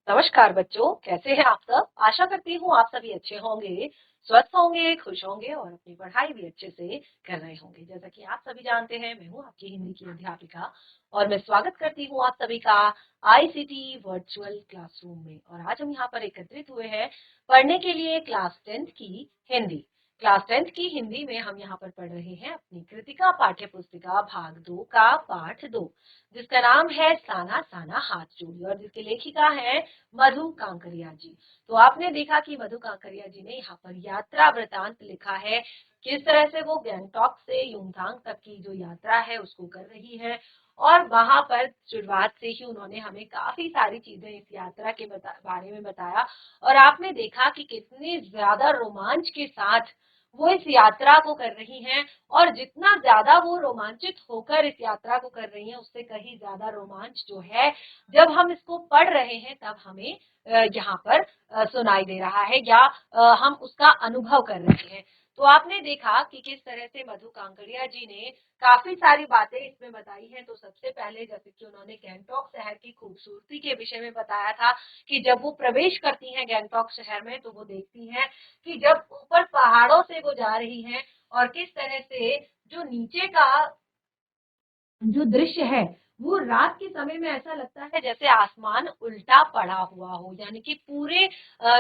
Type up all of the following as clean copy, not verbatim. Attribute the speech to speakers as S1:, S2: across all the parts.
S1: नमस्कार बच्चों, कैसे हैं आप सब? आशा करती हूँ आप सभी अच्छे होंगे, स्वस्थ होंगे, खुश होंगे और अपनी पढ़ाई भी अच्छे से कर रहे होंगे। जैसा कि आप सभी जानते हैं, मैं हूँ आपकी हिंदी की अध्यापिका और मैं स्वागत करती हूँ आप सभी का आईसीटी वर्चुअल क्लासरूम में। और आज हम यहाँ पर एकत्रित हुए हैं पढ़ने के लिए क्लास 10th की हिंदी। क्लास 10th की हिंदी में हम यहाँ पर पढ़ रहे हैं अपनी कृतिका पाठ्य पुस्तिका भाग 2 का पाठ 2, जिसका नाम है साना साना हाथ जोड़ी और जिसकी लेखिका है मधु कांकरिया जी। तो आपने देखा कि मधु कांकरिया जी ने यहाँ पर यात्रा वृतांत लिखा है, किस तरह से वो गैंगटॉक से युमथांग तक की जो यात्रा है उसको कर रही है। और वहां पर शुरुआत से ही उन्होंने हमें काफी सारी चीजें इस यात्रा के बारे में बताया और आपने देखा कि कितने ज्यादा रोमांच के साथ वो इस यात्रा को कर रही हैं। और जितना ज्यादा वो रोमांचित होकर इस यात्रा को कर रही हैं, उससे कहीं ज्यादा रोमांच जो है जब हम इसको पढ़ रहे हैं तब हमें यहाँ पर सुनाई दे रहा है या हम उसका अनुभव कर रहे हैं। तो आपने देखा कि किस तरह से मधु कांकरिया जी ने काफी सारी बातें इसमें बताई हैं। तो सबसे पहले जैसे कि उन्होंने गैंगटॉक शहर की खूबसूरती के विषय में बताया था कि जब वो प्रवेश करती हैं गैंगटॉक शहर में तो वो देखती हैं कि जब ऊपर पहाड़ों से वो जा रही हैं और किस तरह से जो नीचे का जो दृश्य है वो रात के समय में ऐसा लगता है जैसे आसमान उल्टा पड़ा हुआ हो, यानी कि पूरे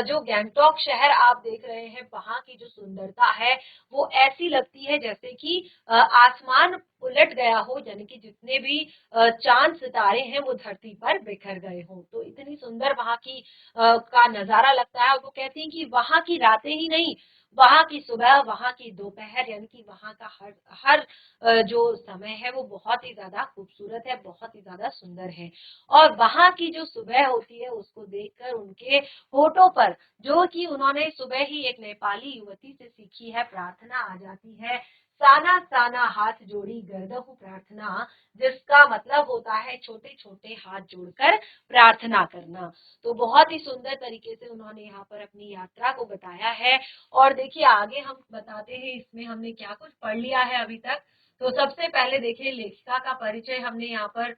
S1: जो गैंगटॉक शहर आप देख रहे हैं वहां की जो सुंदरता है वो ऐसी लगती है जैसे कि आसमान उलट गया हो, यानी कि जितने भी चांद सितारे हैं वो धरती पर बिखर गए हो। तो इतनी सुंदर वहां की का नजारा लगता है। और वो कहती हैं कि वहां की रातें ही नहीं, वहां की सुबह, वहां की दोपहर, यानी कि वहां का हर हर जो समय है वो बहुत ही ज्यादा खूबसूरत है, बहुत ही ज्यादा सुंदर है। और वहां की जो सुबह होती है उसको देखकर उनके होठों पर, जो कि उन्होंने सुबह ही एक नेपाली युवती से सीखी है, प्रार्थना आ जाती है, साना साना हाथ जोड़ी गर्दहु प्रार्थना, जिसका मतलब होता है छोटे छोटे हाथ जोड़कर प्रार्थना करना। तो बहुत ही सुंदर तरीके से उन्होंने यहाँ पर अपनी यात्रा को बताया है। और देखिए आगे हम बताते हैं इसमें हमने क्या कुछ पढ़ लिया है अभी तक। तो सबसे पहले देखिए लेखिका का परिचय हमने यहाँ पर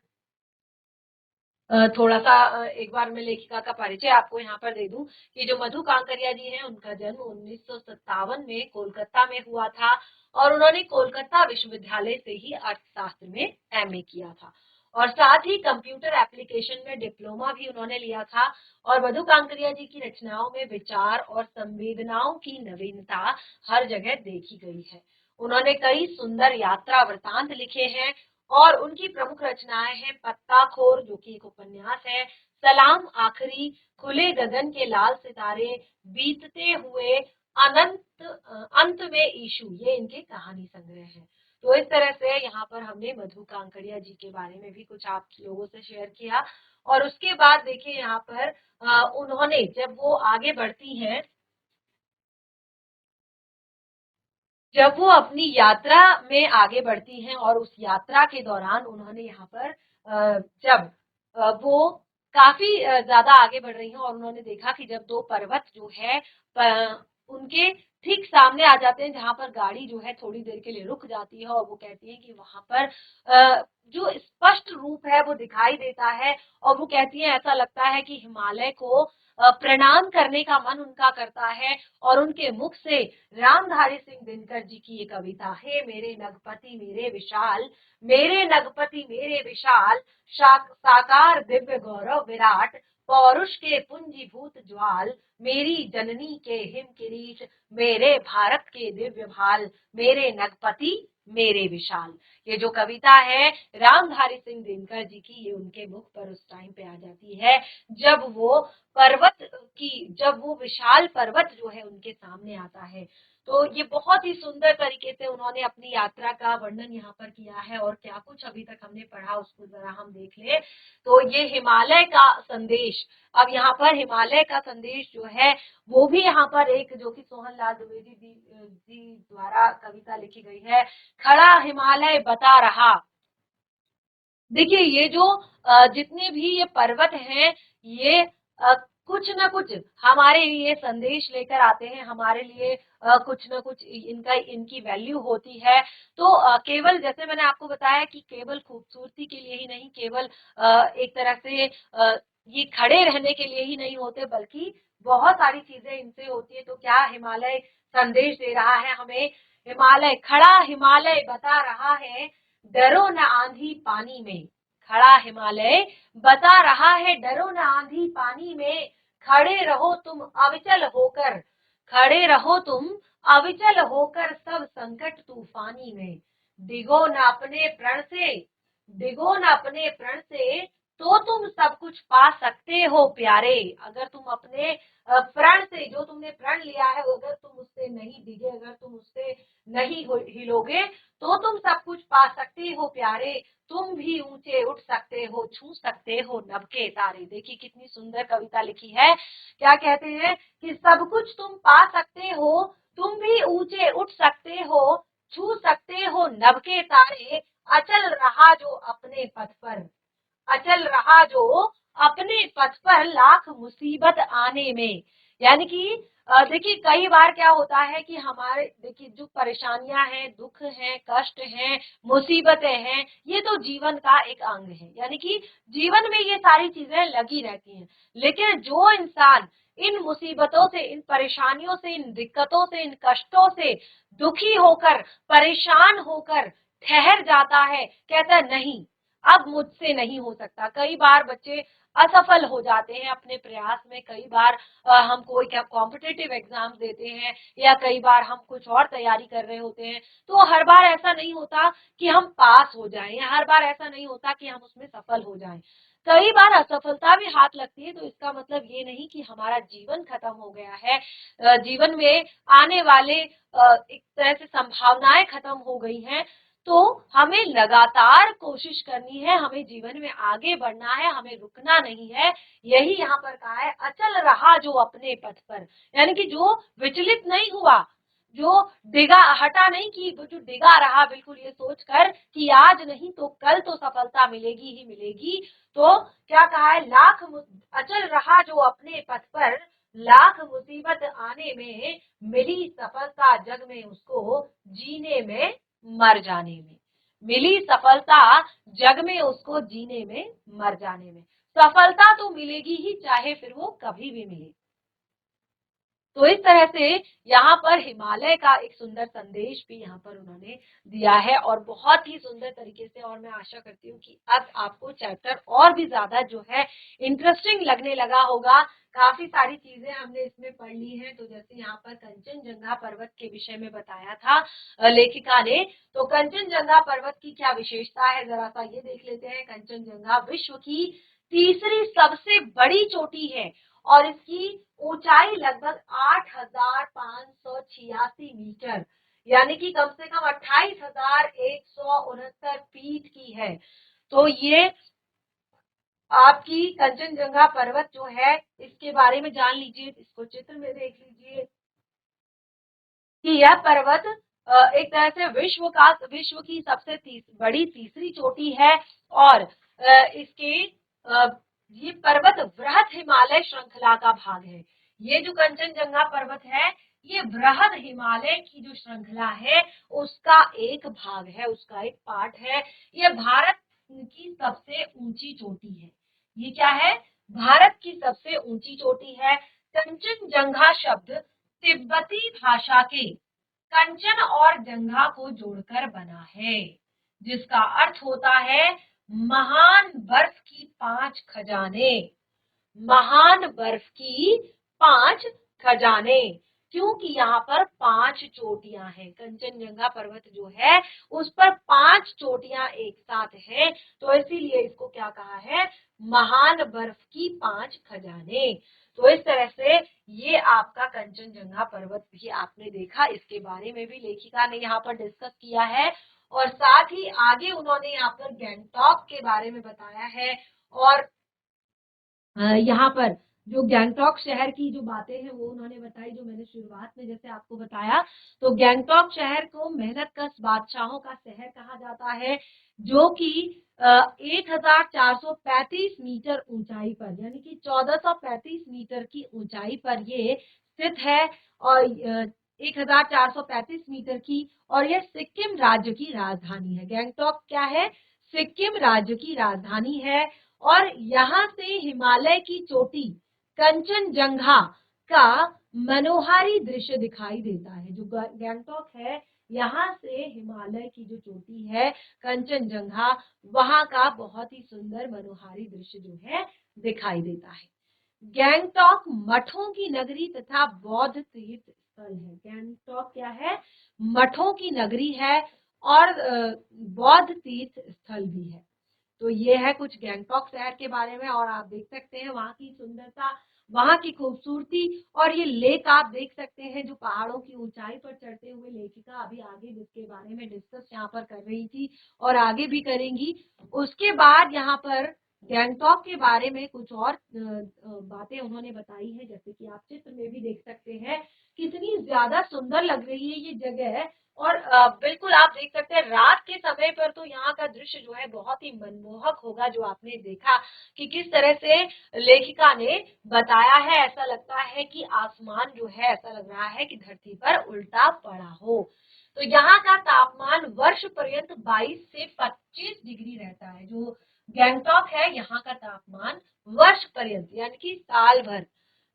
S1: थोड़ा सा एक बार मैं लेखिका का परिचय आपको यहाँ पर दे दूं कि जो मधु कांकरिया जी हैं उनका जन्म 1957 में कोलकाता में हुआ था और उन्होंने कोलकाता विश्वविद्यालय से ही अर्थशास्त्र में एमए किया था और साथ ही कंप्यूटर एप्लीकेशन में डिप्लोमा भी उन्होंने लिया था। और मधु कांकरिया जी की रचनाओं में विचार और संवेदनाओं की नवीनता हर जगह देखी गई है। उन्होंने कई सुंदर यात्रा वृतांत लिखे हैं और उनकी प्रमुख रचनाएं हैं पत्ताखोर, जो कि एक उपन्यास है, सलाम आखिरी, खुले गगन के लाल सितारे, बीतते हुए अनंत, अंत में ईशु, ये इनके कहानी संग्रह है। तो इस तरह से यहाँ पर हमने मधु कांकरिया जी के बारे में भी कुछ आप लोगों से शेयर किया। और उसके बाद देखिए यहाँ पर उन्होंने जब वो आगे बढ़ती हैं, जब वो अपनी यात्रा में आगे बढ़ती हैं और उस यात्रा के दौरान उन्होंने यहाँ पर जब वो काफी ज्यादा आगे बढ़ रही हैं और उन्होंने देखा कि जब दो पर्वत जो है उनके ठीक सामने आ जाते हैं, जहां पर गाड़ी जो है थोड़ी देर के लिए रुक जाती है और वो कहती है कि वहां पर जो स्पष्ट रूप है वो दिखाई देता है। और वो कहती है ऐसा लगता है कि हिमालय को प्रणाम करने का मन उनका करता है। और उनके मुख से रामधारी सिंह दिनकर जी की ये कविता है, मेरे नगपति मेरे विशाल, मेरे नगपति मेरे विशाल, साकार दिव्य गौरव विराट, पौरुष के पुंजीभूत ज्वाल, मेरी जननी के हिम किरीट, मेरे भारत के दिव्य भाल, मेरे नगपति मेरे विशाल। ये जो कविता है रामधारी सिंह दिनकर जी की, ये उनके मुख पर उस टाइम पे आ जाती है जब वो पर्वत जब वो विशाल पर्वत जो है उनके सामने आता है। तो ये बहुत ही सुंदर तरीके से उन्होंने अपनी यात्रा का वर्णन यहाँ पर किया है। और क्या कुछ अभी तक हमने पढ़ा उसको जरा हम देख ले। तो ये हिमालय का संदेश, अब यहाँ पर हिमालय का संदेश जो है वो भी यहाँ पर एक, जो कि सोहन लाल द्विवेदी जी द्वारा कविता लिखी गई है, खड़ा हिमालय बता रहा। देखिए ये जो जितने भी ये पर्वत हैं, ये कुछ ना कुछ हमारे लिए संदेश लेकर आते हैं, हमारे लिए कुछ ना कुछ इनका इनकी वैल्यू होती है। तो केवल जैसे मैंने आपको बताया कि केवल खूबसूरती के लिए ही नहीं, केवल एक तरह से ये खड़े रहने के लिए ही नहीं होते, बल्कि बहुत सारी चीजें इनसे होती है। तो क्या हिमालय संदेश दे रहा है हमें? हिमालय, खड़ा हिमालय बता रहा है डरो न आंधी पानी में। खड़ा हिमालय बता रहा है डरो न आंधी पानी में, खड़े रहो तुम अविचल होकर, खड़े रहो तुम अविचल होकर सब संकट तूफानी में। डिगो न अपने प्रण से, डिगो न अपने प्रण से, तो तुम सब कुछ पा सकते हो प्यारे। अगर तुम अपने प्रण से, जो तुमने प्रण लिया है, अगर तुम उससे नहीं डिगे, अगर तुम उससे नहीं हिलोगे, तो तुम सब कुछ पा सकते हो प्यारे। तुम भी ऊंचे उठ सकते हो, छू सकते हो नभ के तारे। देखिए कितनी सुंदर कविता लिखी है। क्या कहते हैं कि सब कुछ तुम पा सकते हो, तुम भी ऊंचे उठ सकते हो, छू सकते हो नभ के तारे। अचल रहा जो अपने पथ पर, अचल रहा जो अपने पथ पर लाख मुसीबत आने में। यानी कि देखिए कई बार क्या होता है कि हमारे, देखिए जो परेशानियां हैं, दुख हैं, कष्ट हैं, मुसीबतें हैं, ये तो जीवन का एक अंग है। यानी कि जीवन में ये सारी चीजें लगी रहती हैं। लेकिन जो इंसान इन मुसीबतों से, इन परेशानियों से, इन दिक्कतों से, इन कष्टों से दुखी होकर, परेशान होकर ठहर जाता है, कहता है नहीं, अब मुझसे नहीं हो सकता। कई बार बच्चे असफल हो जाते हैं अपने प्रयास में। कई बार हम कोई कॉम्पिटिटिव एग्जाम देते हैं, या कई बार हम कुछ और तैयारी कर रहे होते हैं, तो हर बार ऐसा नहीं होता कि हम पास हो जाएं, या हर बार ऐसा नहीं होता कि हम उसमें सफल हो जाएं। कई बार असफलता भी हाथ लगती है। तो इसका मतलब ये नहीं कि हमारा जीवन खत्म हो गया है, जीवन में आने वाले एक तरह से संभावनाएं खत्म हो गई हैं। तो हमें लगातार कोशिश करनी है, हमें जीवन में आगे बढ़ना है, हमें रुकना नहीं है। यही यहाँ पर कहा है, अचल रहा जो अपने पथ पर। यानी कि जो विचलित नहीं हुआ, जो डिगा हटा नहीं, कि जो डिगा रहा बिल्कुल ये सोचकर कि आज नहीं तो कल तो सफलता मिलेगी ही मिलेगी। तो क्या कहा है, अचल रहा जो अपने पथ पर, लाख मुसीबत आने में मिली सफलता जग में उसको, जीने में मर जाने में। मिली सफलता जग में उसको, जीने में मर जाने में। सफलता तो मिलेगी ही, चाहे फिर वो कभी भी मिले। तो इस तरह से यहाँ पर हिमालय का एक सुंदर संदेश भी यहाँ पर उन्होंने दिया है, और बहुत ही सुंदर तरीके से। और मैं आशा करती हूँ कि अब आपको चैप्टर और भी ज्यादा जो है इंटरेस्टिंग लगने लगा होगा। काफी सारी चीजें हमने इसमें पढ़ ली हैं। तो जैसे यहाँ पर कंचनजंगा पर्वत के विषय में बताया था लेखिका ने, तो कंचनजंगा पर्वत की क्या विशेषता है, जरा सा ये देख लेते हैं। कंचनजंगा विश्व की तीसरी सबसे बड़ी चोटी है, और इसकी ऊंचाई लगभग 8,586 मीटर, यानी कि कम से कम 28,169 फीट की है। तो ये आपकी कंचनजंगा पर्वत जो है, इसके बारे में जान लीजिए। इसको चित्र में देख लीजिए कि यह पर्वत एक तरह से विश्व की सबसे बड़ी तीसरी चोटी है। और इसके ये पर्वत वृहद हिमालय श्रृंखला का भाग है। ये जो कंचनजंगा पर्वत है, ये वृहद हिमालय की जो श्रृंखला है उसका एक भाग है, उसका एक पार्ट है। ये भारत की सबसे ऊंची चोटी है। ये क्या है, भारत की सबसे ऊंची चोटी है। कंचनजंगा शब्द तिब्बती भाषा के कंचन और जंगा को जोड़कर बना है, जिसका अर्थ होता है महान बर्फ की 5 खजाने। महान बर्फ की 5 खजाने, क्योंकि यहाँ पर 5 चोटियां हैं। कंचनजंगा पर्वत जो है उस पर 5 चोटियां एक साथ हैं, तो इसीलिए इसको क्या कहा है, महान बर्फ की 5 खजाने। तो इस तरह से ये आपका कंचनजंगा पर्वत भी आपने देखा। इसके बारे में भी लेखिका ने यहाँ पर डिस्कस किया है, और साथ ही आगे उन्होंने यहाँ पर गैंगटॉक के बारे में बताया है। और यहाँ पर जो गैंगटॉक शहर की जो बातें हैं वो उन्होंने बताई, जो मैंने शुरुआत में जैसे आपको बताया। तो गैंगटॉक शहर को मेहनतकश बादशाहों का शहर कहा जाता है, जो कि 1435 मीटर ऊंचाई पर, यानी कि 1435 मीटर की ऊंचाई पर ये स्थित है। और 1435 मीटर की, और यह सिक्किम राज्य की राजधानी है। गैंगटॉक क्या है, सिक्किम राज्य की राजधानी है। और यहाँ से हिमालय की चोटी कंचनजंगा का मनोहारी दृश्य दिखाई देता है। जो गैंगटॉक है, यहाँ से हिमालय की जो चोटी है कंचनजंगा, वहां का बहुत ही सुंदर मनोहारी दृश्य जो है दिखाई देता है। गैंगटॉक मठों की नगरी तथा बौद्ध तीर्थ स्थल है। गैंगटॉक क्या है? मठों की नगरी है और बौद्ध तीर्थ स्थल भी है। तो ये है कुछ गैंगटॉक शहर के बारे में। और आप देख सकते हैं वहां की सुंदरता, वहां की खूबसूरती, और ये लेक आप देख सकते हैं जो पहाड़ों की ऊंचाई पर चढ़ते हुए लेखिका अभी आगे जिसके बारे में डिस्कस यहाँ पर कर रही थी और आगे भी करेंगी। उसके बाद यहाँ पर गैंगटॉक के बारे में कुछ और बातें उन्होंने बताई है, जैसे कि आप चित्र में भी देख सकते हैं कितनी ज्यादा सुंदर लग रही है ये जगह। और बिल्कुल आप देख सकते हैं रात के समय पर तो यहाँ का दृश्य जो है बहुत ही मनमोहक होगा। जो आपने देखा कि किस तरह से लेखिका ने बताया है, ऐसा लगता है कि आसमान जो है ऐसा लग रहा है कि धरती पर उल्टा पड़ा हो। तो यहाँ का तापमान वर्ष पर्यंत 22 से 25 डिग्री रहता है। जो गैंगटॉक है, यहाँ का तापमान वर्ष पर्यंत यानी कि साल भर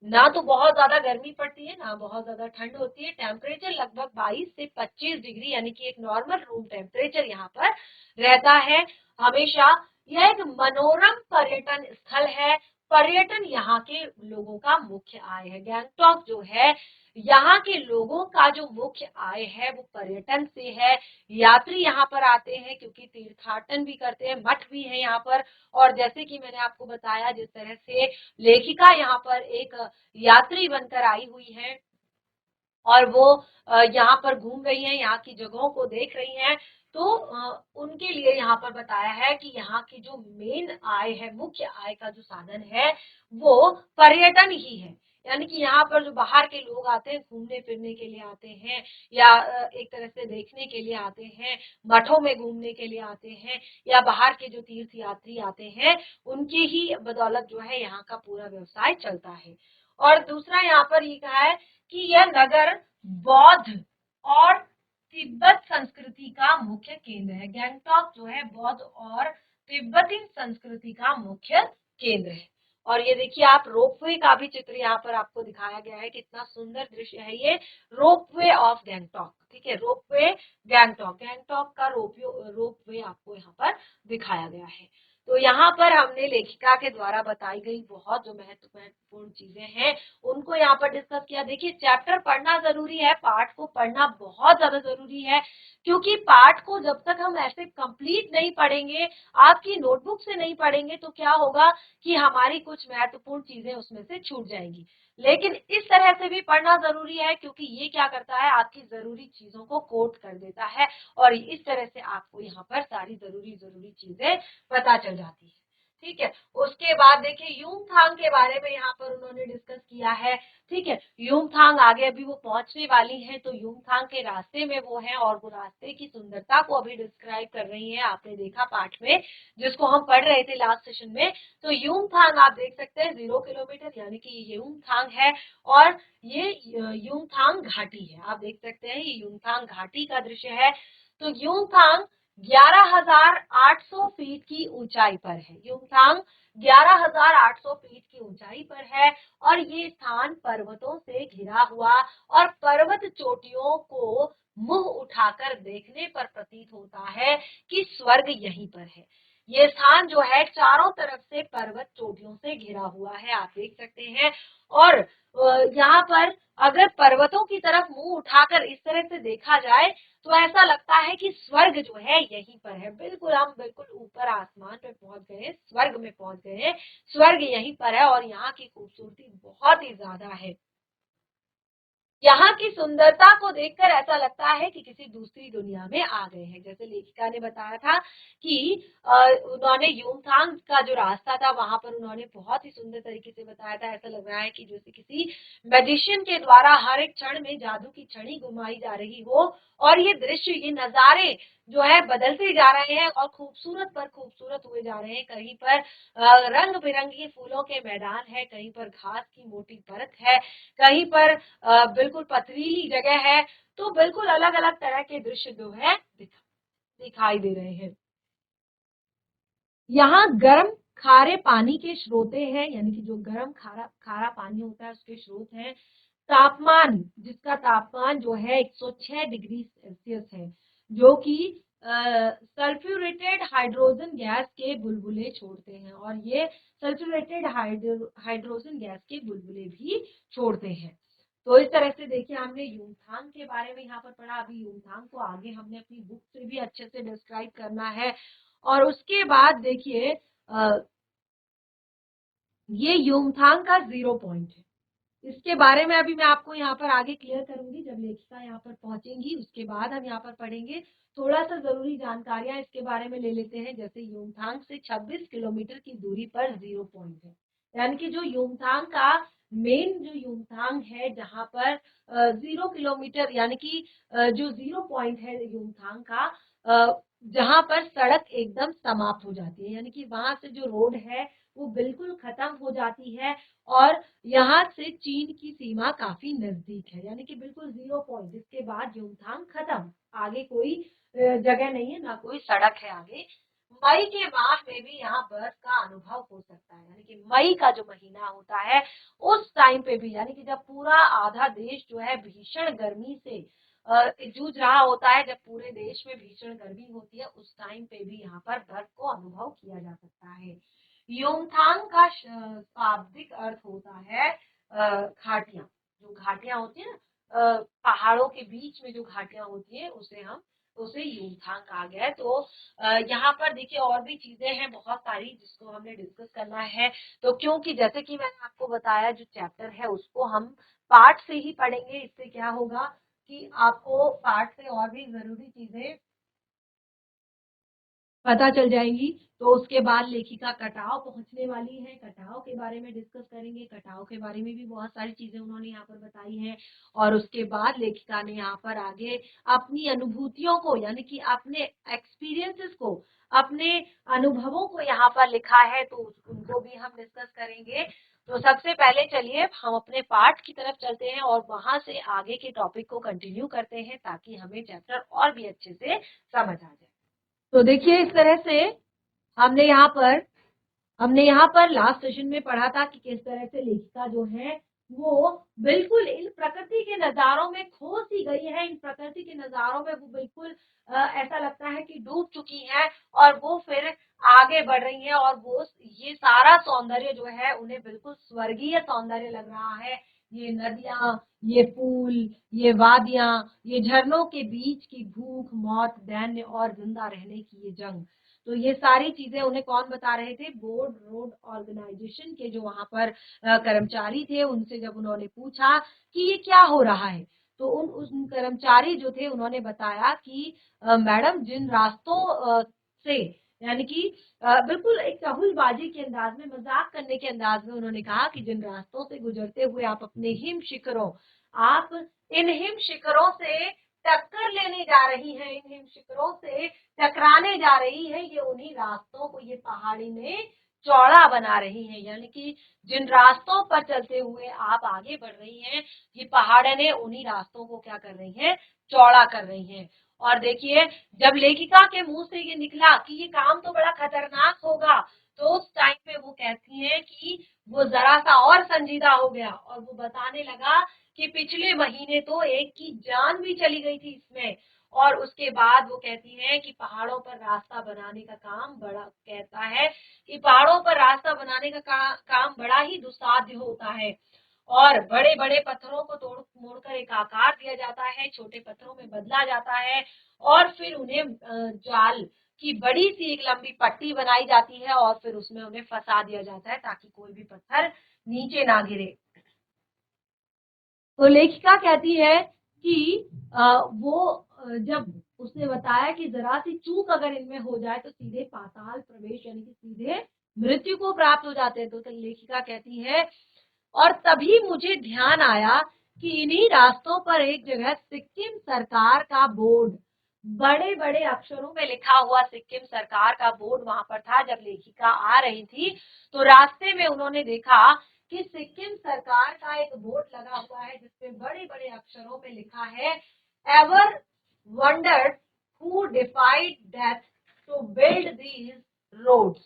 S1: ना तो बहुत ज्यादा गर्मी पड़ती है ना बहुत ज्यादा ठंड होती है। टेम्परेचर लगभग 22 से 25 डिग्री यानी कि एक नॉर्मल रूम टेम्परेचर यहाँ पर रहता है हमेशा। यह एक मनोरम पर्यटन स्थल है। पर्यटन यहाँ के लोगों का मुख्य आय है। गैंगटॉक जो है, यहाँ के लोगों का जो मुख्य आय है वो पर्यटन से है। यात्री यहाँ पर आते हैं क्योंकि तीर्थाटन भी करते हैं, मठ भी है यहाँ पर। और जैसे कि मैंने आपको बताया जिस तरह से लेखिका यहाँ पर एक यात्री बनकर आई हुई है और वो यहाँ पर घूम रही हैं, यहाँ की जगहों को देख रही हैं, तो उनके लिए यहाँ पर बताया है कि यहाँ की जो मेन आय है, मुख्य आय का जो साधन है वो पर्यटन ही है। यानी कि यहाँ पर जो बाहर के लोग आते हैं, घूमने फिरने के लिए आते हैं या एक तरह से देखने के लिए आते हैं, मठों में घूमने के लिए आते हैं, या बाहर के जो तीर्थ यात्री आते हैं उनकी ही बदौलत जो है यहाँ का पूरा व्यवसाय चलता है। और दूसरा यहाँ पर ये कहा है कि यह नगर बौद्ध और तिब्बत संस्कृति का मुख्य केंद्र है। गैंगटॉक जो है बौद्ध और तिब्बती संस्कृति का मुख्य केंद्र है। और ये देखिए आप रोपवे का भी चित्र यहाँ पर आपको दिखाया गया है, कितना सुंदर दृश्य है ये रोपवे ऑफ गैंगटॉक। ठीक है, रोपवे गैंगटॉक, गैंगटॉक का रोपवे आपको यहाँ पर दिखाया गया है। तो यहाँ पर हमने लेखिका के द्वारा बताई गई बहुत जो महत्वपूर्ण चीजें हैं उनको यहाँ पर डिस्कस किया। देखिए चैप्टर पढ़ना जरूरी है, पाठ को पढ़ना बहुत ज्यादा जरूरी है, क्योंकि पाठ को जब तक हम ऐसे कंप्लीट नहीं पढ़ेंगे, आपकी नोटबुक से नहीं पढ़ेंगे, तो क्या होगा कि हमारी कुछ महत्वपूर्ण चीजें उसमें से छूट जाएंगी। लेकिन इस तरह से भी पढ़ना जरूरी है क्योंकि ये क्या करता है, आपकी जरूरी चीजों को कोट कर देता है और इस तरह से आपको यहाँ पर सारी जरूरी चीजें पता चल जाती है। ठीक है, उसके बाद देखिए यूमथांग के बारे में यहाँ पर उन्होंने डिस्कस किया है। ठीक है, यूमथांग आगे अभी वो पहुंचने वाली है, तो यूमथांग के रास्ते में वो है और वो रास्ते की सुंदरता को अभी डिस्क्राइब कर रही है। आपने देखा पाठ में जिसको हम पढ़ रहे थे लास्ट सेशन में। तो यूमथांग आप देख सकते हैं 0 किलोमीटर यानी कि ये यूमथांग है और ये यूमथांग घाटी है। आप देख सकते हैं ये यूमथांग घाटी का दृश्य है। तो यूमथांग 11,800 फीट की ऊंचाई पर है। यूमथांग 11,800 फीट की ऊंचाई पर है और ये स्थान पर्वतों से घिरा हुआ और पर्वत चोटियों को मुंह उठाकर देखने पर प्रतीत होता है कि स्वर्ग यहीं पर है। ये स्थान जो है चारों तरफ से पर्वत चोटियों से घिरा हुआ है, आप देख सकते हैं। और यहाँ पर अगर पर्वतों की तरफ मुंह उठाकर इस तरह से देखा जाए तो ऐसा लगता है कि स्वर्ग जो है यहीं पर है। बिल्कुल हम बिल्कुल ऊपर आसमान पे पहुंच गए हैं, स्वर्ग में पहुंच गए हैं, स्वर्ग यहीं पर है और यहाँ की खूबसूरती बहुत ही ज्यादा है। यहाँ की सुंदरता को देखकर ऐसा लगता है कि किसी दूसरी दुनिया में आ गए हैं। जैसे लेखिका ने बताया था कि उन्होंने यूमथांग का जो रास्ता था वहां पर उन्होंने बहुत ही सुंदर तरीके से बताया था। ऐसा लग रहा है कि जैसे किसी मैजिशियन के द्वारा हर एक क्षण में जादू की छड़ी घुमाई जा रही हो और ये दृश्य, ये नजारे जो है बदलते जा रहे हैं और खूबसूरत पर खूबसूरत हुए जा रहे हैं। कहीं पर रंग बिरंगी फूलों के मैदान है, कहीं पर घास की मोटी परत है, कहीं पर बिल्कुल पथरीली जगह है। तो बिल्कुल अलग अलग तरह के दृश्य जो है दिखाई दे रहे हैं। यहाँ गर्म खारे पानी के स्रोते हैं, यानी कि जो गर्म खारा खारा पानी होता है उसके स्रोत हैं। तापमान, जिसका तापमान जो है 106 डिग्री सेल्सियस है, जो कि सल्फ्यूरेटेड हाइड्रोजन गैस के बुलबुले छोड़ते हैं, और ये सल्फ्यूरेटेड हाइड्रोजन गैस के बुलबुले भी छोड़ते हैं। तो इस तरह से देखिए हमने यूमथांग के बारे में यहाँ पर पढ़ा। अभी यूमथांग को आगे हमने अपनी बुक से भी अच्छे से डिस्क्राइब करना है। और उसके बाद देखिए ये यूमथांग का 0 पॉइंट है। इसके बारे में अभी मैं आपको यहाँ पर आगे क्लियर करूंगी जब लेखिका यहाँ पर पहुंचेंगी, उसके बाद हम यहाँ पर पढ़ेंगे। थोड़ा सा जरूरी जानकारियां इसके बारे में ले लेते हैं। जैसे यूमथांग से 26 किलोमीटर की दूरी पर 0 पॉइंट है, यानी कि जो यूमथांग का मेन जो यूमथांग है जहाँ पर 0 किलोमीटर, यानी कि जो 0 पॉइंट है यूमथांग का, जहाँ पर सड़क एकदम समाप्त हो जाती है, यानी कि वहां से जो रोड है वो बिल्कुल खत्म हो जाती है, और यहाँ से चीन की सीमा काफी नजदीक है, यानी कि बिल्कुल 0 पॉइंट। इसके बाद यूमथांग खत्म, आगे कोई जगह नहीं है, ना कोई सड़क है आगे। मई के माह में भी यहाँ बर्फ का अनुभव हो सकता है, यानी कि मई का जो महीना होता है उस टाइम पे भी, यानी कि जब पूरा आधा देश जो है भीषण गर्मी से जूझ रहा होता है, जब पूरे देश में भीषण गर्मी होती है, उस टाइम पे भी यहाँ पर बर्फ को अनुभव किया जा सकता है। योमथांग का शाब्दिक अर्थ होता है घाटियां। जो घाटियां होती है ना, पहाड़ों के बीच में जो घाटियां होती है उसे योमथांग कहा गया है। तो यहाँ पर देखिए और भी चीजें हैं बहुत सारी जिसको हमने डिस्कस करना है। तो क्योंकि जैसे कि मैंने आपको बताया जो चैप्टर है उसको हम पार्ट से ही पढ़ेंगे, इससे क्या होगा कि आपको पार्ट से और भी जरूरी चीजें पता चल जाएंगी। तो उसके बाद लेखिका कटाव पहुंचने वाली है, कटाव के बारे में डिस्कस करेंगे। कटाव के बारे में भी बहुत सारी चीजें उन्होंने यहाँ पर बताई हैं। और उसके बाद लेखिका ने यहाँ पर आगे अपनी अनुभूतियों को, यानी कि अपने एक्सपीरियंसेस को, अपने अनुभवों को यहाँ पर लिखा है, तो उनको भी हम डिस्कस करेंगे। तो सबसे पहले चलिए हम अपने पाठ की तरफ चलते हैं और वहां से आगे के टॉपिक को कंटिन्यू करते हैं, ताकि हमें चैप्टर और भी अच्छे से समझ आ जाए। तो देखिए इस तरह से हमने यहाँ पर लास्ट सेशन में पढ़ा था कि किस तरह से लेखिका जो है वो बिल्कुल इन प्रकृति के नजारों में खो सी गई है। इन प्रकृति के नजारों में वो बिल्कुल ऐसा लगता है कि डूब चुकी है, और वो फिर आगे बढ़ रही है, और वो ये सारा सौंदर्य जो है उन्हें बिल्कुल स्वर्गीय सौंदर्य लग रहा है। ये नदियां, ये फूल, ये वादियां, ये झरनों के बीच की भूख, मौत, दैन्य और जिंदा रहने की ये जंग। तो ये सारी चीजें उन्हें कौन बता रहे थे? बोर्ड रोड ऑर्गेनाइजेशन के जो वहां पर कर्मचारी थे, उनसे जब उन्होंने पूछा कि ये क्या हो रहा है, तो उन कर्मचारी जो थे उन्होंने बताया कि मैडम जिन रास्तों से, यानी कि बिल्कुल एक चहुलबाजी के अंदाज में, मजाक करने के अंदाज में उन्होंने कहा कि जिन रास्तों से गुजरते हुए आप अपने हिम शिखरों, आप इन हिम शिखरों से टक्कर लेने जा रही हैं, इन हिम शिखरों से टकराने जा रही है, ये उन्हीं रास्तों को ये पहाड़ी ने चौड़ा बना रही है। यानी कि जिन रास्तों पर चलते हुए आप आगे बढ़ रही हैं, ये पहाड़ ने उन्हीं रास्तों को क्या कर रही है? चौड़ा कर रही है। और देखिए जब लेखिका के मुंह से ये निकला कि ये काम तो बड़ा खतरनाक होगा, तो उस टाइम पे वो कहती है कि वो जरा सा और संजीदा हो गया, और वो बताने लगा कि पिछले महीने तो एक की जान भी चली गई थी इसमें। और उसके बाद वो कहती है कि पहाड़ों पर रास्ता बनाने का काम बड़ा, कहता है कि पहाड़ों पर रास्ता बनाने का काम बड़ा ही दुस्साध्य होता है, और बड़े बड़े पत्थरों को तोड़ मोड़कर एक आकार दिया जाता है, छोटे पत्थरों में बदला जाता है, और फिर उन्हें जाल की बड़ी सी एक लंबी पट्टी बनाई जाती है, और फिर उसमें उन्हें फंसा दिया जाता है ताकि कोई भी पत्थर नीचे ना गिरे। तो लेखिका कहती है कि वो जब उसने बताया कि जरा सी चूक अगर इनमें हो जाए तो सीधे पाताल प्रवेश, यानी कि सीधे मृत्यु को प्राप्त हो जाते हैं। तो लेखिका कहती है और तभी मुझे ध्यान आया कि इन्हीं रास्तों पर एक जगह सिक्किम सरकार का बोर्ड, बड़े बड़े अक्षरों में लिखा हुआ सिक्किम सरकार का बोर्ड वहां पर था। जब लेखिका आ रही थी तो रास्ते में उन्होंने देखा कि सिक्किम सरकार का एक बोर्ड लगा हुआ है जिसमें बड़े बड़े अक्षरों में लिखा है, ever wondered who defied death to build these roads.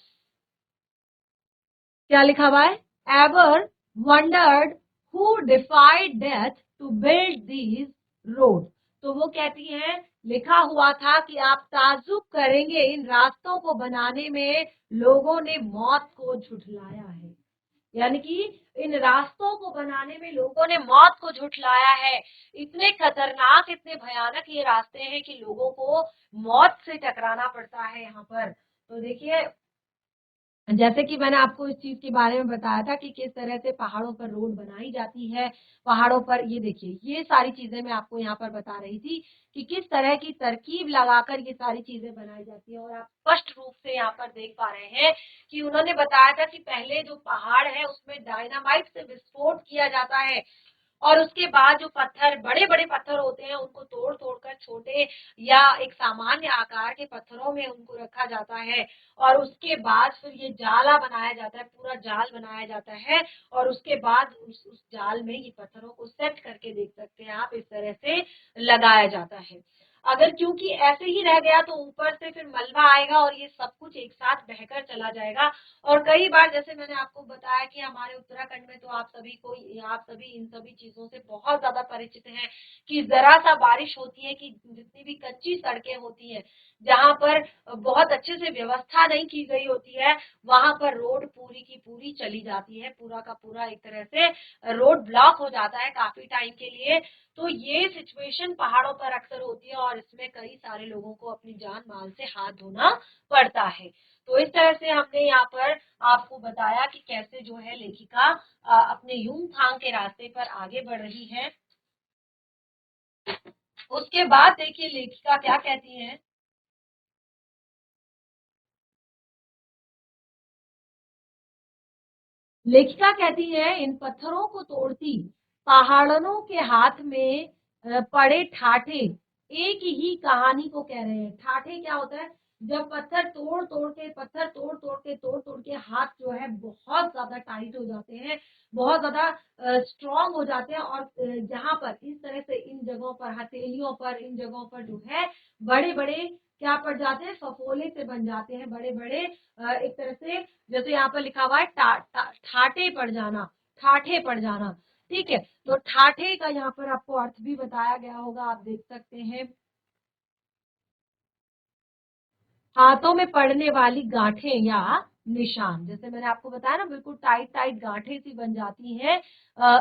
S1: क्या लिखा हुआ है, ever wondered who defied death to build these road. तो वो कहती है लिखा हुआ था कि आप ताज्जुब करेंगे इन रास्तों को बनाने में लोगों ने मौत को झुठलाया है। यानी कि इन रास्तों को बनाने में लोगों ने मौत को झुठलाया है। इतने खतरनाक, इतने भयानक ये रास्ते हैं कि लोगों को मौत से टकराना पड़ता है यहाँ पर। तो देखिए, जैसे कि मैंने आपको इस चीज के बारे में बताया था कि किस तरह से पहाड़ों पर रोड बनाई जाती है। पहाड़ों पर ये देखिए, ये सारी चीजें मैं आपको यहाँ पर बता रही थी कि किस तरह की तरकीब लगाकर ये सारी चीजें बनाई जाती है। और आप स्पष्ट रूप से यहाँ पर देख पा रहे हैं कि उन्होंने बताया था कि पहले जो पहाड़ है उसमें डायनामाइट से विस्फोट किया जाता है और उसके बाद जो पत्थर, बड़े बड़े पत्थर होते हैं, उनको तोड़ तोड़ कर छोटे या एक सामान्य आकार के पत्थरों में उनको रखा जाता है और उसके बाद फिर ये जाला बनाया जाता है, पूरा जाल बनाया जाता है और उसके बाद उस जाल में ये पत्थरों को सेट करके देख सकते हैं आप, इस तरह से लगाया जाता है। अगर क्योंकि ऐसे ही रह गया तो ऊपर से फिर मलबा आएगा और ये सब कुछ एक साथ बहकर चला जाएगा। और कई बार जैसे मैंने आपको बताया कि हमारे उत्तराखंड में तो आप सभी इन सभी चीजों से बहुत ज्यादा परिचित हैं कि जरा सा बारिश होती है कि जितनी भी कच्ची सड़कें होती हैं, जहां पर बहुत अच्छे से व्यवस्था नहीं की गई होती है, वहां पर रोड पूरी की पूरी चली जाती है, पूरा का पूरा एक तरह से रोड ब्लॉक हो जाता है काफी टाइम के लिए। तो ये सिचुएशन पहाड़ों पर अक्सर होती है और इसमें कई सारे लोगों को अपनी जान माल से हाथ धोना पड़ता है। तो इस तरह से हमने यहाँ पर आपको बताया कि कैसे जो है लेखिका अपने यूमथांग के रास्ते पर आगे बढ़ रही है। उसके बाद देखिए लेखिका क्या कहती है। लेखिका कहती है इन पत्थरों को तोड़ती पहाड़नों के हाथ में पड़े ठाठे एक ही कहानी को कह रहे हैं। ठाठे क्या होता है, जब पत्थर तोड़ के हाथ जो है बहुत ज्यादा टाइट हो जाते हैं, बहुत ज्यादा स्ट्रांग हो जाते हैं और जहां पर इस तरह से इन जगहों पर, हथेलियों पर, इन जगहों पर जो है बड़े बड़े क्या पड़ जाते हैं, फफोले से बन जाते हैं, बड़े बड़े एक तरह से, जैसे यहाँ पर लिखा हुआ है ठाठे पड़ जाना, ठाठे पड़ जाना। ठीक है, तो ठाठे का यहाँ पर आपको अर्थ भी बताया गया होगा, आप देख सकते हैं। हाथों में पड़ने वाली गांठें या निशान, जैसे मैंने आपको बताया ना, बिल्कुल टाइट टाइट गांठें सी बन जाती हैं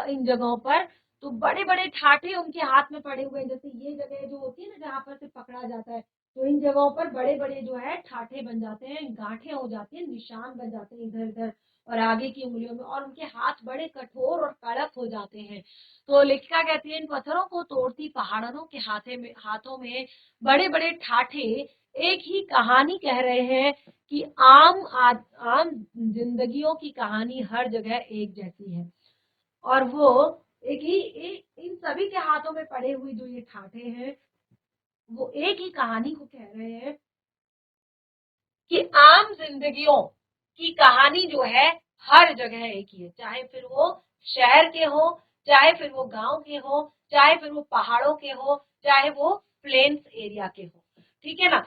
S1: इन जगहों पर। तो बड़े बड़े ठाठे उनके हाथ में पड़े हुए हैं, जैसे ये जगह जो होती है ना जहां पर से पकड़ा जाता है, तो इन जगहों पर बड़े बड़े जो है ठाठे बन जाते हैं, गांठें हो जाती हैं, निशान बन जाते हैं इधर उधर और आगे की उंगलियों में, और उनके हाथ बड़े कठोर और कड़क हो जाते हैं। तो लेखिका कहती है इन पत्थरों को तोड़ती पहाड़ों के हाथों में बड़े बड़े ठाठे एक ही कहानी कह रहे हैं कि आम जिंदगियों की कहानी हर जगह एक जैसी है। और वो इन सभी के हाथों में पड़े हुए जो ये ठाठे हैं, वो एक ही कहानी को कह रहे हैं कि आम जिंदगियों की कहानी जो है हर जगह एक ही है, चाहे फिर वो शहर के हो, चाहे फिर वो गांव के हो, चाहे फिर वो पहाड़ों के हो, चाहे वो प्लेन्स एरिया के हो। ठीक है ना।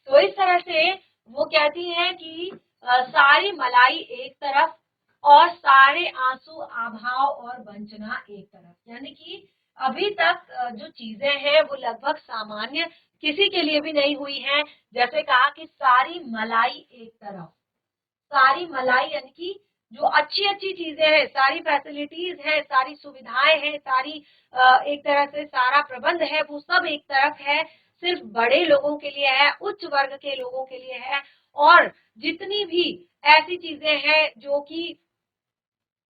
S1: तो इस तरह से वो कहती है कि सारी मलाई एक तरफ और सारे आंसू आभाव और वंचना एक तरफ, यानी कि अभी तक जो चीजें हैं वो लगभग सामान्य किसी के लिए भी नहीं हुई है। जैसे कहा कि सारी मलाई एक तरफ, सारी मलाई यानी कि जो अच्छी अच्छी चीजें हैं, सारी फैसिलिटीज है, सारी सुविधाएं हैं, सारी एक तरह से सारा प्रबंध है, वो सब एक तरफ है, सिर्फ बड़े लोगों के लिए है, उच्च वर्ग के लोगों के लिए है। और जितनी भी ऐसी चीजें हैं जो कि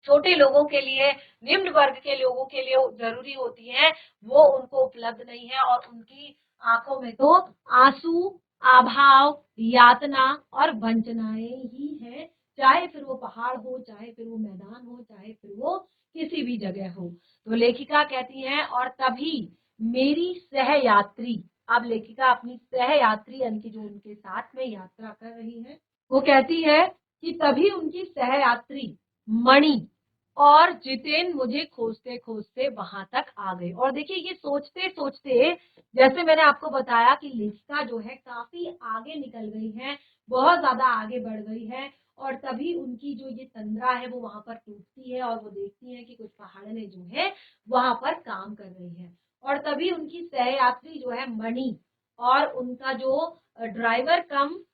S1: छोटे लोगों के लिए, निम्न वर्ग के लोगों के लिए जरूरी होती है, वो उनको उपलब्ध नहीं है और उनकी आंखों में तो आंसू, अभाव, यातना और वंचनाएं ही है, चाहे फिर वो पहाड़ हो, चाहे फिर वो मैदान हो, चाहे फिर वो किसी भी जगह हो। तो लेखिका कहती है और तभी मेरी सहयात्री, अब लेखिका अपनी सहयात्री यानी कि जो उनके साथ में यात्रा कर रही है, वो कहती है कि तभी उनकी सहयात्री मणि और जितेन मुझे खोजते खोजते वहां तक आ गए। और देखिए ये सोचते सोचते, जैसे मैंने आपको बताया कि लेखिका जो है काफी आगे निकल गई है, बहुत ज्यादा आगे बढ़ गई है और तभी उनकी जो ये तंद्रा है वो वहां पर टूटती है और वो देखती है कि कुछ पहाड़ने जो है वहां पर काम कर रही है। और तभी उनकी सहयात्री जो है मणि और उनका जो ड्राइवर कम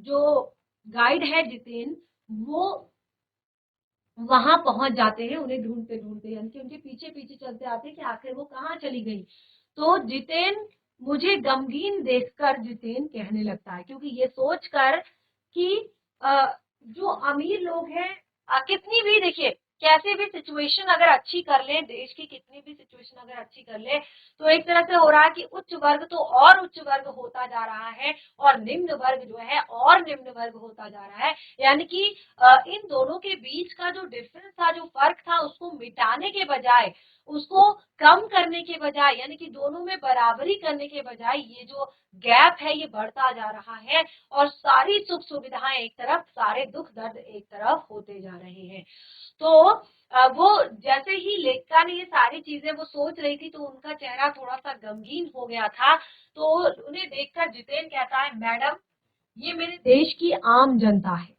S1: जो गाइड है जितेन, वो वहां पहुंच जाते हैं उन्हें ढूंढते ढूंढते, यानी कि उनके पीछे पीछे चलते आते हैं कि आखिर वो कहाँ चली गई। तो जितेन मुझे गमगीन देखकर जितेन कहने लगता है, क्योंकि ये सोचकर कि जो अमीर लोग हैं कितनी भी देखिए कैसे भी सिचुएशन अगर अच्छी कर ले, देश की कितनी भी सिचुएशन अगर अच्छी कर ले, तो एक तरह से हो रहा है कि उच्च वर्ग तो और उच्च वर्ग होता जा रहा है और निम्न वर्ग जो है और निम्न वर्ग होता जा रहा है। यानी कि इन दोनों के बीच का जो डिफरेंस था, जो फर्क था, उसको मिटाने के बजाय, उसको कम करने के बजाय, यानी कि दोनों में बराबरी करने के बजाय ये जो गैप है ये बढ़ता जा रहा है और सारी सुख सुविधाएं एक तरफ, सारे दुख दर्द एक तरफ होते जा रहे हैं। तो वो जैसे ही लेखिका ने ये सारी चीजें वो सोच रही थी तो उनका चेहरा थोड़ा सा गमगीन हो गया था। तो उन्हें देखकर जितेन कहता है, मैडम ये मेरे देश की आम जनता है।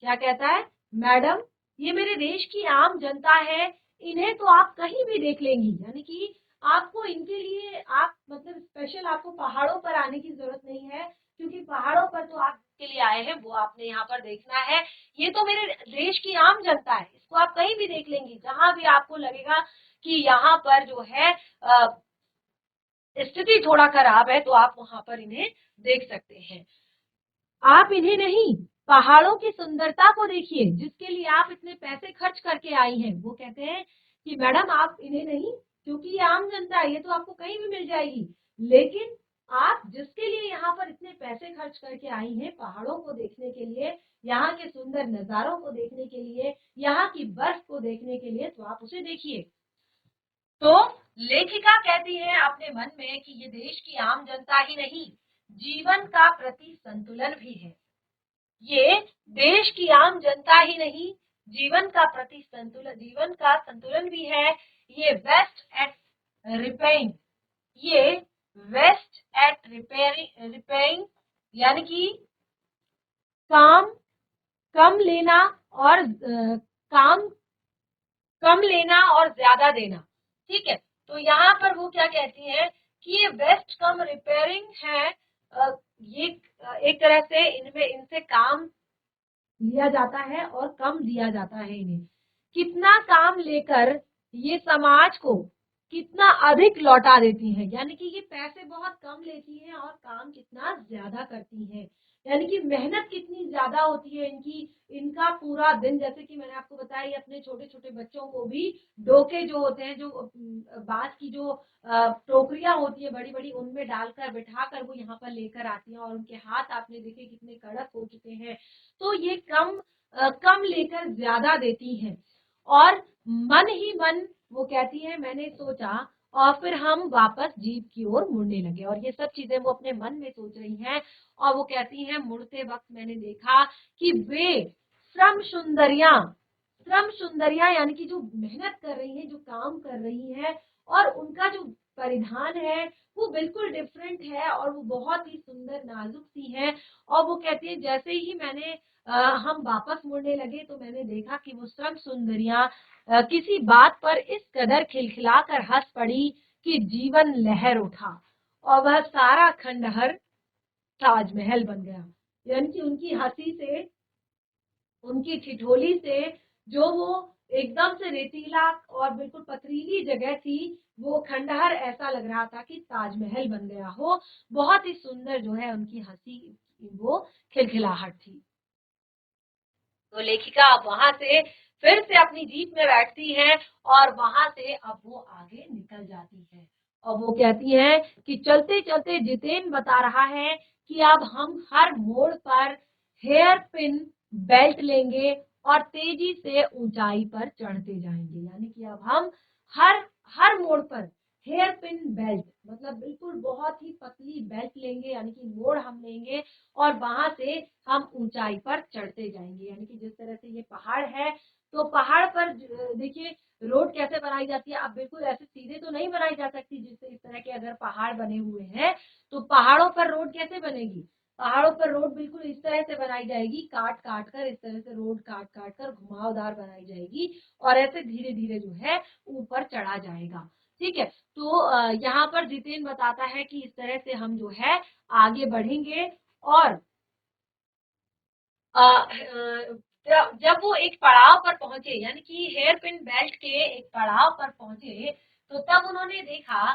S1: क्या कहता है? मैडम ये मेरे देश की आम जनता है, इन्हें तो आप कहीं भी देख लेंगी, यानी कि आपको इनके लिए आप मतलब स्पेशल आपको पहाड़ों पर आने की जरूरत नहीं है, क्योंकि पहाड़ों पर तो आप के लिए आए हैं वो आपने यहाँ पर देखना है। ये तो मेरे देश की आम जनता है, इसको आप कहीं भी देख लेंगी, जहां भी आपको लगेगा कि यहाँ पर जो है स्थिति थोड़ा खराब है तो आप वहां पर इन्हें देख सकते हैं। आप इन्हें नहीं, पहाड़ों की सुंदरता को देखिए जिसके लिए आप इतने पैसे खर्च करके आई हैं। वो कहते हैं कि मैडम आप इन्हें नहीं, क्योंकि ये आम जनता है, ये तो आपको कहीं भी मिल जाएगी, लेकिन आप जिसके लिए यहाँ पर इतने पैसे खर्च करके आई हैं, पहाड़ों को देखने के लिए, यहाँ के सुंदर नजारों को देखने के लिए, यहाँ की बर्फ को देखने के लिए, तो आप उसे देखिए। तो लेखिका कहती है अपने मन में कि ये देश की आम जनता ही नहीं, जीवन का प्रति संतुलन भी है। ये देश की आम जनता ही नहीं, जीवन का प्रति संतुलन, जीवन का संतुलन भी है। ये वेस्ट एट रिपेइंग, ये वेस्ट एट रिपेइंग, यानी कि काम कम लेना और काम कम लेना और ज्यादा देना। ठीक है, तो यहाँ पर वो क्या कहती है कि ये वेस्ट कम रिपेयरिंग है। ये एक तरह से इनमें इनसे काम लिया जाता है और कम दिया जाता है इन्हें। कितना काम लेकर ये समाज को कितना अधिक लौटा देती हैं, यानी कि ये पैसे बहुत कम लेती हैं और काम कितना ज्यादा करती हैं, यानी कि मेहनत कितनी ज्यादा होती है इनकी। इनका पूरा दिन, जैसे कि मैंने आपको बताया, ये अपने छोटे छोटे बच्चों को भी डोके जो होते हैं, जो बांस की जो टोकरियां होती है बड़ी बड़ी, उनमें डालकर बिठाकर वो यहाँ पर लेकर आती हैं और उनके हाथ आपने देखे कितने कड़क हो चुके हैं। तो ये कम लेकर ज्यादा देती हैं और मन ही मन वो कहती है मैंने सोचा, और फिर हम वापस जीप की ओर मुड़ने लगे। और ये सब चीजें वो अपने मन में सोच रही हैं और वो कहती हैं, मुड़ते वक्त मैंने देखा कि वे श्रम सुंदरियां यानी कि जो मेहनत कर रही हैं, जो काम कर रही हैं, और उनका जो परिधान है वो बिल्कुल डिफरेंट है और वो बहुत ही सुंदर नाजुक सी है। और वो कहती है जैसे ही हम वापस मुड़ने लगे तो मैंने देखा कि वो श्रम सुंदरियां किसी बात पर इस कदर खिलखिलाकर हंस पड़ी कि जीवन लहर उठा और वह सारा खंडहर ताजमहल बन गया। यानी कि उनकी हंसी से, उनकी ठिठोली से, जो वो एकदम से रेतीला और बिल्कुल पथरीली जगह थी, वो खंडहर ऐसा लग रहा था कि ताजमहल बन गया हो। बहुत ही सुंदर जो है उनकी हंसी, वो खिलखिलाहट थी। तो लेखिका अब वहां से फिर से अपनी जीप में बैठती है और वहां से अब वो आगे निकल जाती है और वो कहती है कि चलते चलते जितेन बता रहा है कि अब हम हर मोड़ पर हेयर पिन बेल्ट लेंगे और तेजी से ऊंचाई पर चढ़ते जाएंगे। यानी कि अब हम हर हर मोड़ पर हेयर पिन बेल्ट, मतलब बिल्कुल बहुत ही पतली बेल्ट लेंगे, यानी कि मोड़ हम लेंगे और वहां से हम ऊंचाई पर चढ़ते जाएंगे। यानी कि जिस तरह से ये पहाड़ है, तो पहाड़ पर देखिए रोड कैसे बनाई जाती है। अब बिल्कुल ऐसे सीधे तो नहीं बनाई जा सकती, जिससे इस तरह के अगर पहाड़ बने हुए हैं तो पहाड़ों पर रोड कैसे बनेगी, पहाड़ों पर रोड बिल्कुल इस तरह से बनाई जाएगी, काट काट कर, इस तरह से रोड काट काट कर घुमावदार बनाई जाएगी और ऐसे धीरे धीरे जो है ऊपर चढ़ा जाएगा। ठीक है, तो यहाँ पर जितेंद्र बताता है कि इस तरह से हम जो है आगे बढ़ेंगे और जब वो एक पड़ाव पर पहुंचे, यानी कि हेयर पिन बेल्ट के एक पड़ाव पर पहुंचे, तो तब उन्होंने देखा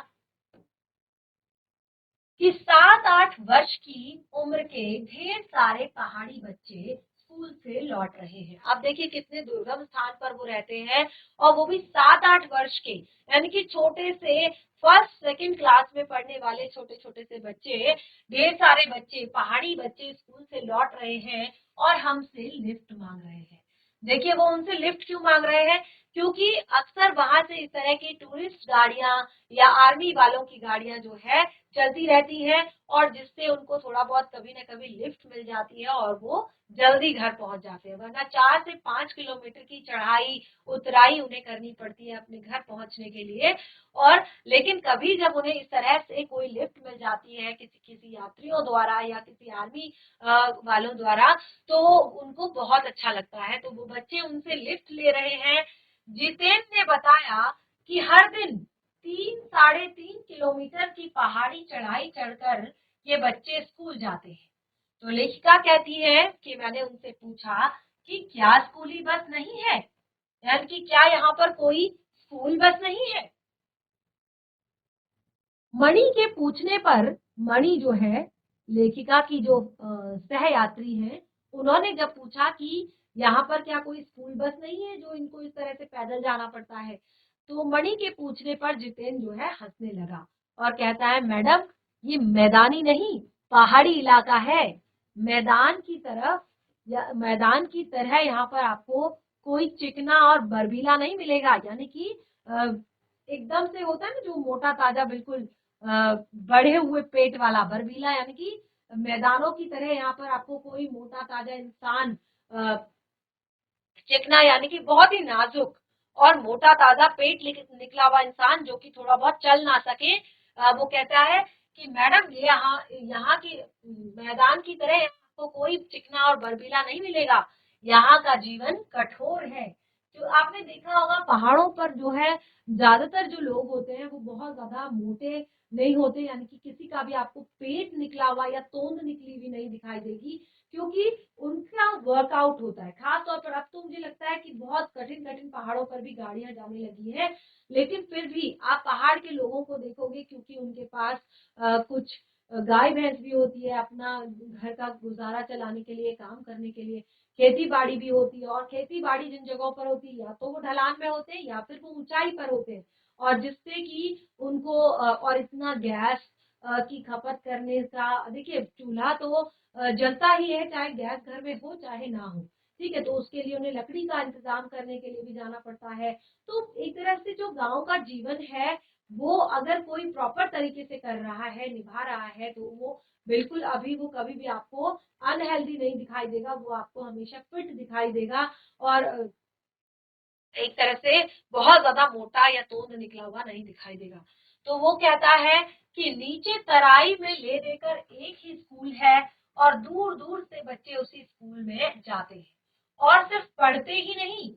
S1: कि 7-8 वर्ष की उम्र के ढेर सारे पहाड़ी बच्चे स्कूल से लौट रहे हैं। अब देखिए कितने दुर्गम स्थान पर वो रहते हैं और वो भी 7-8 वर्ष के, यानी कि छोटे से फर्स्ट सेकंड क्लास में पढ़ने वाले छोटे छोटे से बच्चे, ढेर सारे बच्चे, पहाड़ी बच्चे स्कूल से लौट रहे हैं और हमसे लिफ्ट मांग रहे हैं। देखिए वो उनसे लिफ्ट क्यों मांग रहे हैं, क्योंकि अक्सर वहां से इस तरह की टूरिस्ट गाड़ियां या आर्मी वालों की गाड़ियां जो है चलती रहती है और जिससे उनको थोड़ा बहुत कभी ना कभी लिफ्ट मिल जाती है और वो जल्दी घर पहुंच जाते हैं, वरना 4 से 5 किलोमीटर की चढ़ाई उतराई उन्हें करनी पड़ती है अपने घर पहुंचने के लिए। और लेकिन कभी जब उन्हें इस तरह से कोई लिफ्ट मिल जाती है किसी किसी यात्रियों द्वारा या किसी आर्मी वालों द्वारा, तो उनको बहुत अच्छा लगता है, तो वो बच्चे उनसे लिफ्ट ले रहे हैं। जितेंद्र ने बताया कि हर दिन 3-3.5 किलोमीटर की पहाड़ी चढ़ाई चढ़कर ये बच्चे स्कूल जाते हैं। तो लेखिका कहती है कि मैंने उनसे पूछा कि क्या स्कूली बस नहीं है, यानी कि क्या यहाँ पर कोई स्कूल बस नहीं है। मणि के पूछने पर मणि जो है लेखिका की जो सहयात्री है, उन्होंने जब पूछा कि यहाँ पर क्या कोई स्कूल बस नहीं है जो इनको इस तरह से पैदल जाना पड़ता है, तो मणि के पूछने पर जितेंद्र जो है हंसने लगा और कहता है, मैडम ये मैदानी नहीं पहाड़ी इलाका है, मैदान की तरफ या मैदान की तरह यहाँ पर आपको कोई चिकना और बर्फीला नहीं मिलेगा, यानी कि एकदम से होता है ना जो मोटा ताजा बिल्कुल बढ़े हुए पेट वाला बर्फीला, यानी कि मैदानों की तरह यहाँ पर आपको कोई मोटा ताजा इंसान चिकना, यानी कि बहुत ही नाजुक और मोटा ताजा पेट निकला हुआ इंसान जो कि थोड़ा बहुत चल ना सके, वो कहता है कि मैडम ये यहाँ की मैदान की तरह आपको कोई चिकना और बर्फीला नहीं मिलेगा, यहाँ का जीवन कठोर है। तो आपने देखा होगा पहाड़ों पर जो है ज्यादातर जो लोग होते हैं वो बहुत ज्यादा मोटे नहीं होते, यानी कि किसी का भी आपको पेट निकला हुआ या तोंद निकली हुई नहीं दिखाई देगी, क्योंकि उनका वर्कआउट होता है। खास तौर पर अब तो मुझे लगता है कि बहुत कठिन कठिन पहाड़ों पर भी गाड़ियां जाने लगी हैं, लेकिन फिर भी आप पहाड़ के लोगों को देखोगे क्योंकि उनके पास कुछ गाय भैंस भी होती है, अपना घर का गुजारा चलाने के लिए, काम करने के लिए, खेती बाड़ी भी होती है, और खेती बाड़ी जिन जगहों पर होती है या तो वो ढलान में होते हैं या फिर वो ऊंचाई पर होते हैं, और जिससे कि उनको और इतना गैस की खपत करने का, देखिए चूल्हा तो जलता ही है चाहे गैस घर में हो चाहे ना हो, ठीक है, तो उसके लिए उन्हें लकड़ी का इंतजाम करने के लिए भी जाना पड़ता है। तो एक तरह से जो गांव का जीवन है वो अगर कोई प्रॉपर तरीके से कर रहा है, निभा रहा है, तो वो बिल्कुल अभी वो कभी भी आपको अनहेल्दी नहीं दिखाई देगा, वो आपको हमेशा फिट दिखाई देगा और एक तरह से बहुत ज्यादा मोटा या तोंद निकला हुआ नहीं दिखाई देगा। तो वो कहता है कि नीचे तराई में ले देकर एक ही स्कूल है और दूर दूर से बच्चे उसी स्कूल में जाते हैं और सिर्फ पढ़ते ही नहीं,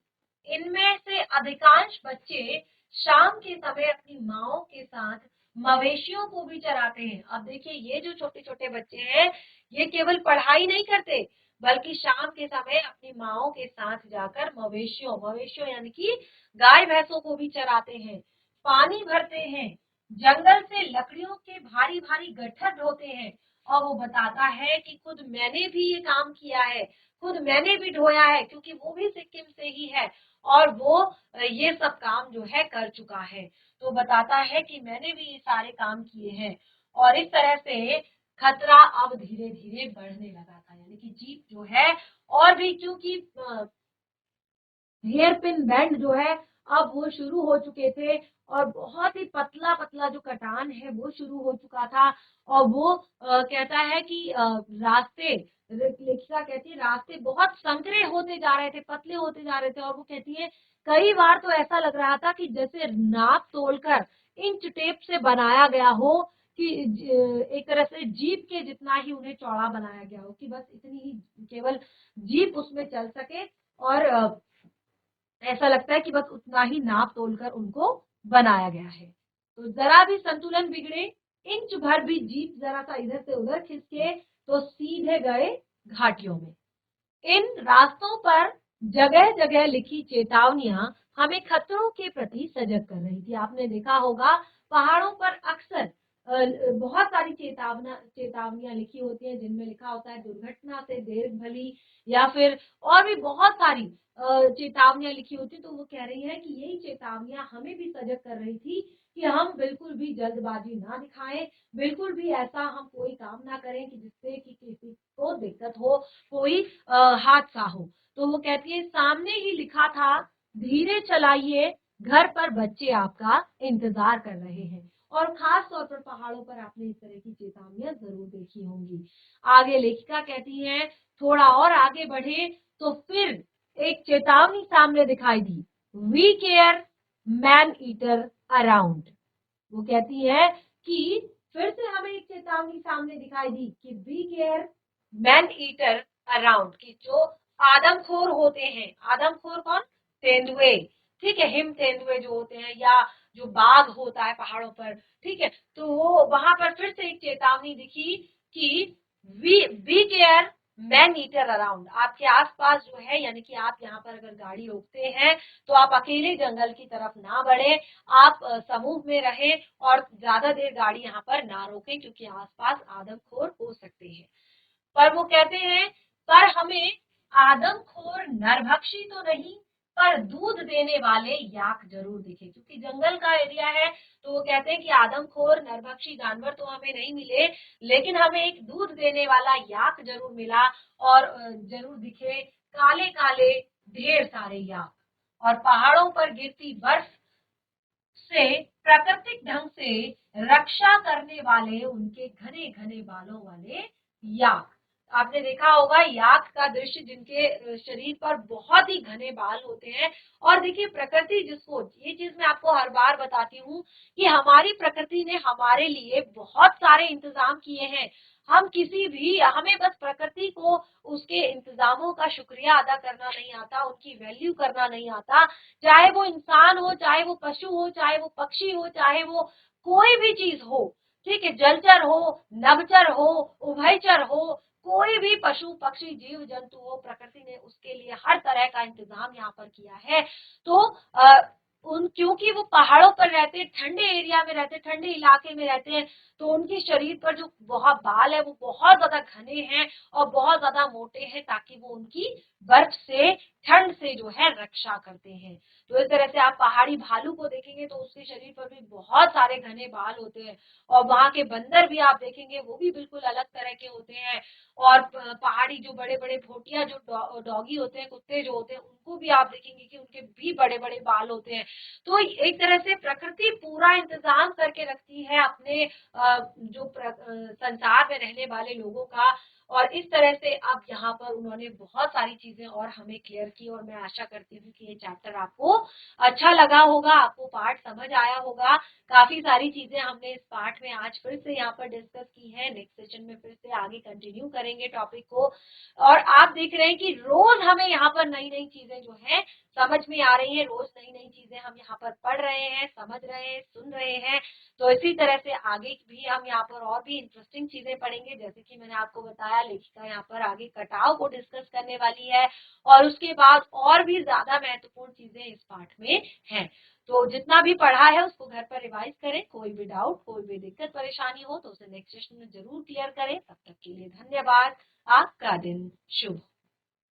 S1: इनमें से अधिकांश बच्चे शाम के समय अपनी माओ के साथ मवेशियों को भी चराते हैं। अब देखिए ये जो छोटे छोटे बच्चे हैं ये केवल पढ़ाई नहीं करते बल्कि शाम के समय अपनी माओ के साथ जाकर मवेशियों मवेशियों यानी कि गाय भैंसों को भी चराते हैं, पानी भरते हैं, जंगल से लकड़ियों के भारी भारी गट्ठर ढोते हैं। और वो बताता है कि खुद मैंने भी ये काम किया है, खुद मैंने भी ढोया है, क्योंकि वो भी सिक्किम से ही है और वो ये सब काम जो है कर चुका है। तो बताता है कि मैंने भी ये सारे काम किए हैं और इस तरह से खतरा अब धीरे धीरे बढ़ने लगा था, यानी कि जीप जो है और भी, क्योंकि हेयर पिन बैंड जो है अब वो शुरू हो चुके थे और बहुत ही पतला पतला जो कटान है वो शुरू हो चुका था। और वो कहता है कि रास्ते, लेखिका कहती है रास्ते बहुत संकरे होते जा रहे थे, पतले होते जा रहे थे, और वो कहती है कई बार तो ऐसा लग रहा था कि जैसे नाप तोलकर इंच टेप से बनाया गया हो, कि एक तरह से जीप के जितना ही उन्हें चौड़ा बनाया गया हो कि बस इतनी ही केवल जीप उसमें चल सके, और ऐसा लगता है कि बस उतना ही नाप तोलकर उनको बनाया गया है। तो जरा भी संतुलन बिगड़े, इंच भर भी जीप जरा सा इधर से उधर खिसके तो सीधे गए घाटियों में। इन रास्तों पर जगह जगह लिखी चेतावनियां हमें खतरों के प्रति सजग कर रही थी। आपने देखा होगा पहाड़ों पर अक्सर बहुत सारी चेतावनियां लिखी होती हैं, जिनमें लिखा होता है दुर्घटना से देर भली, या फिर और भी बहुत सारी चेतावनियां लिखी होती। तो वो कह रही है कि यही चेतावनियां हमें भी सजग कर रही थी कि हम बिल्कुल भी जल्दबाजी ना दिखाएं, बिल्कुल भी ऐसा हम कोई काम ना करें कि जिससे कि किसी को दिक्कत हो, कोई हादसा हो। तो वो कहती है सामने ही लिखा था, धीरे चलाइए, घर पर बच्चे आपका इंतजार कर रहे हैं। और खास तौर पर पहाड़ों पर आपने इस तरह की चेतावनियां जरूर देखी होंगी। आगे लेखिका कहती है, थोड़ा और आगे बढ़े तो फिर एक चेतावनी सामने दिखाई दी, we care man eater around. वो कहती है कि फिर से हमें एक चेतावनी सामने दिखाई दी कि be care man eater around, की जो आदमखोर होते हैं, आदमखोर कौन? तेंदुए, ठीक है, हिम तेंदुए जो होते हैं, या जो बाघ होता है पहाड़ों पर, ठीक है। तो वो वहां पर फिर से एक चेतावनी दिखी कि be care man eater around, आपके आसपास जो है, यानी कि आप यहाँ पर अगर गाड़ी रोकते हैं तो आप अकेले जंगल की तरफ ना बढ़े, आप समूह में रहे और ज्यादा देर गाड़ी यहाँ पर ना रोकें, क्योंकि आसपास आदमखोर हो सकते हैं। पर वो कहते हैं, पर हमें आदमखोर नरभक्षी तो नहीं, पर दूध देने वाले याक जरूर दिखे, क्योंकि जंगल का एरिया है। तो वो कहते हैं कि आदमखोर नरभक्षी जानवर तो हमें नहीं मिले, लेकिन हमें एक दूध देने वाला याक जरूर मिला, और जरूर दिखे काले काले ढेर सारे याक। और पहाड़ों पर गिरती बर्फ से प्राकृतिक ढंग से रक्षा करने वाले उनके घने घने बालों वाले याक। आपने देखा होगा याक का दृश्य, जिनके शरीर पर बहुत ही घने बाल होते हैं। और देखिए प्रकृति जिसको, ये चीज मैं आपको हर बार बताती हूँ कि हमारी प्रकृति ने हमारे लिए बहुत सारे इंतजाम किए हैं। हम किसी भी, हमें बस प्रकृति को उसके इंतजामों का शुक्रिया अदा करना नहीं आता, उनकी वैल्यू करना नहीं आता। चाहे वो इंसान हो, चाहे वो पशु हो, चाहे वो पक्षी हो, चाहे वो कोई भी चीज हो, ठीक है, जलचर हो, नभचर हो, उभयचर हो, कोई भी पशु पक्षी जीव जंतु हो, प्रकृति ने उसके लिए हर तरह का इंतजाम यहाँ पर किया है। तो क्योंकि वो पहाड़ों पर रहते हैं, ठंडे एरिया में रहते हैं, ठंडे इलाके में रहते हैं, तो उनके शरीर पर जो बहुत बाल है वो बहुत ज्यादा घने हैं और बहुत ज्यादा मोटे हैं, ताकि वो उनकी बर्फ से, ठंड से जो है रक्षा करते हैं। तो इस तरह से आप पहाड़ी भालू को देखेंगे तो उसके शरीर पर भी बहुत सारे घने बाल होते हैं। और वहां के बंदर भी आप देखेंगे, वो भी बिल्कुल अलग तरह के होते हैं। और पहाड़ी जो बड़े बड़े भोटिया जो डॉगी होते हैं, कुत्ते जो होते हैं, उनको भी आप देखेंगे कि उनके भी बड़े बड़े बाल होते हैं। तो एक तरह से प्रकृति पूरा इंतजाम करके रखती है अपने जो संसार में रहने वाले लोगों का। और इस तरह से अब यहाँ पर उन्होंने बहुत सारी चीजें और हमें क्लियर की, और मैं आशा करती हूँ कि ये चैप्टर आपको अच्छा लगा होगा, आपको पार्ट समझ आया होगा। काफी सारी चीजें हमने इस पार्ट में आज फिर से यहाँ पर डिस्कस की है। नेक्स्ट सेशन में फिर से आगे कंटिन्यू करेंगे टॉपिक को। और आप देख रहे हैं कि रोज हमें यहाँ पर नई नई चीजें जो है समझ में आ रही है, रोज नई नई चीजें हम यहाँ पर पढ़ रहे हैं, समझ रहे हैं, सुन रहे हैं। तो इसी तरह से आगे भी हम यहाँ पर और भी इंटरेस्टिंग चीजें पढ़ेंगे। जैसे कि मैंने आपको बताया, लेखिका यहाँ पर आगे कटाव को डिस्कस करने वाली है, और उसके बाद और भी ज्यादा महत्वपूर्ण चीजें इस पार्ट में हैं। तो जितना भी पढ़ा है उसको घर पर रिवाइज करें। कोई भी डाउट, कोई भी दिक्कत परेशानी हो तो उसे नेक्स्ट सेशन में जरूर क्लियर करें। तब तक के लिए धन्यवाद। आपका दिन शुभ।